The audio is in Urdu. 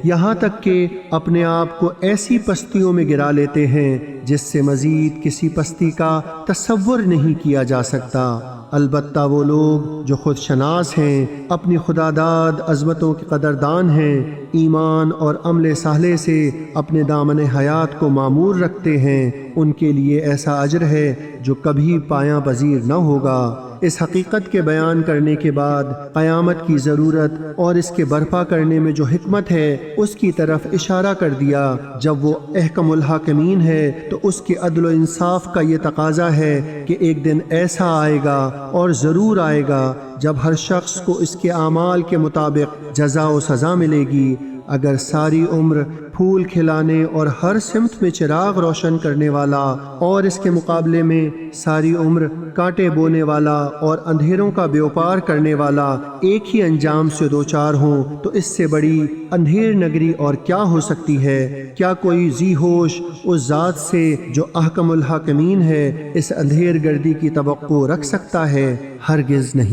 یہاں تک کہ اپنے آپ کو ایسی پستیوں میں گرا لیتے ہیں جس سے مزید کسی پستی کا تصور نہیں کیا جا سکتا۔ البتہ وہ لوگ جو خود شناس ہیں، اپنی خداداد عظمتوں کے قدردان ہیں، ایمان اور عمل صالح سے اپنے دامن حیات کو معمور رکھتے ہیں، ان کے لیے ایسا اجر ہے جو کبھی پایاں پذیر نہ ہوگا۔ اس حقیقت کے بیان کرنے کے بعد قیامت کی ضرورت اور اس کے برپا کرنے میں جو حکمت ہے اس کی طرف اشارہ کر دیا۔ جب وہ احکم الحاکمین ہے تو اس کے عدل و انصاف کا یہ تقاضا ہے کہ ایک دن ایسا آئے گا اور ضرور آئے گا جب ہر شخص کو اس کے اعمال کے مطابق جزا و سزا ملے گی۔ اگر ساری عمر پھول کھلانے اور ہر سمت میں چراغ روشن کرنے والا اور اس کے مقابلے میں ساری عمر کانٹے بونے والا اور اندھیروں کا بیوپار کرنے والا ایک ہی انجام سے دوچار ہوں تو اس سے بڑی اندھیر نگری اور کیا ہو سکتی ہے؟ کیا کوئی ذی ہوش اس ذات سے جو احکم الحاکمین ہے اس اندھیر گردی کی توقع رکھ سکتا ہے؟ ہرگز نہیں۔